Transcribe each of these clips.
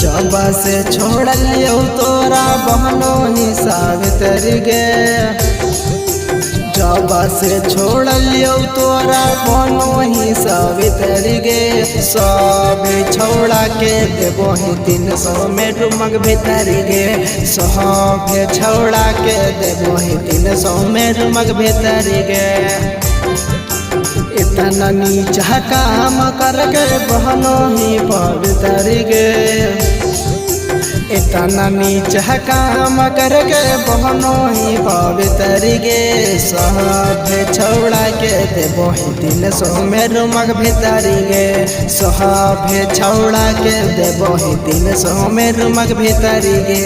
जब से छोड़लियो तोरा बहनो ही सावित्री गे, जब से छोड़लियो तोरा बहनो ही सावित्री गे। सब छोड़ा के देबो ही 300 में रुमक भीतरी गे, सब छोड़ा के देबो ही 300 में रुमक भीतरी गे। इतना नीचा काम करके बहनो ही पवित्र गे, इतना नीचा काम करके बहनो ही पवित्र गे। सब छोड़ा के देबो ही 300 में रुमक भीतरी गे, सब छोड़ा के देबो ही 300 में रुमक भीतरी गे।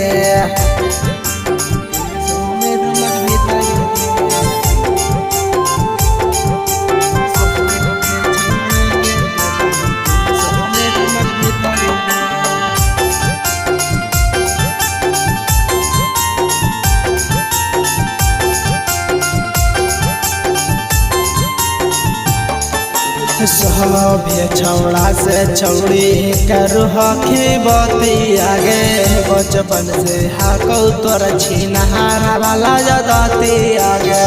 सब छौड़ा से छौड़ी करू हखी बती आगे, बचपन से हाकौ तोर छिनहारा वाला जदाती आगे।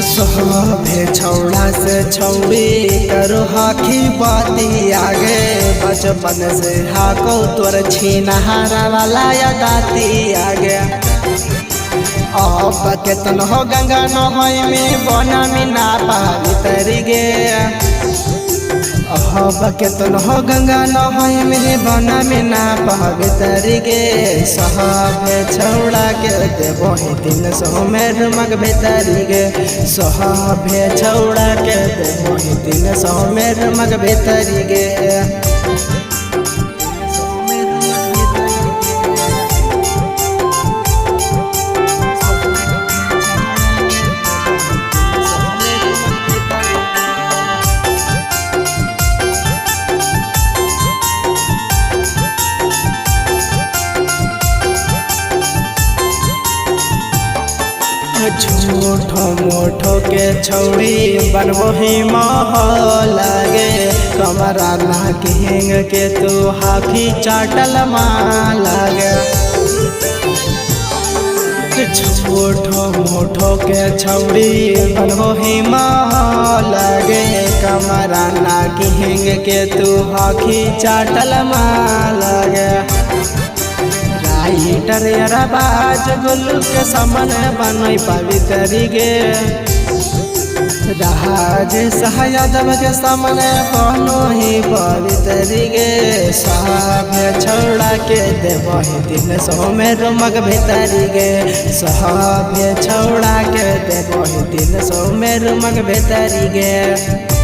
सब छौड़ा से छौड़ी करू हखी बती आगे, बचपन से हाकौ तोर छिनहारा वाला जदाती आगे। अब केतन हो गंगा नहय में बना मीना पवित्र गे, अब केतन हो गंगा नहय में बना मीना पवित्र गे। सब छौड़ा के देबो ही 300 में रुमक भीतरी गे, सब छौड़ा के देबो ही 300 में रुमक भीतरी गे। झूठो मोठो के छौड़ी बनबो ही महल लागे, कमरा नाक हेंग के तू हाथी चाटल माँ लागे। झूठो मोठो के छौड़ी बनबो ही महल लागे, कमरा नाक हेंग के तू हाथी चाटल माँ लागे। राइटर अरबाज गुल्लू के सामने बनई पवित्र गे, राज यादव के सामने बनो ही पवित्र गे। सब छौड़ा के देबो ही 300 में रुमक भीतरी गे, सब छौड़ा के देबो ही 300 में रुमक भीतरी गे।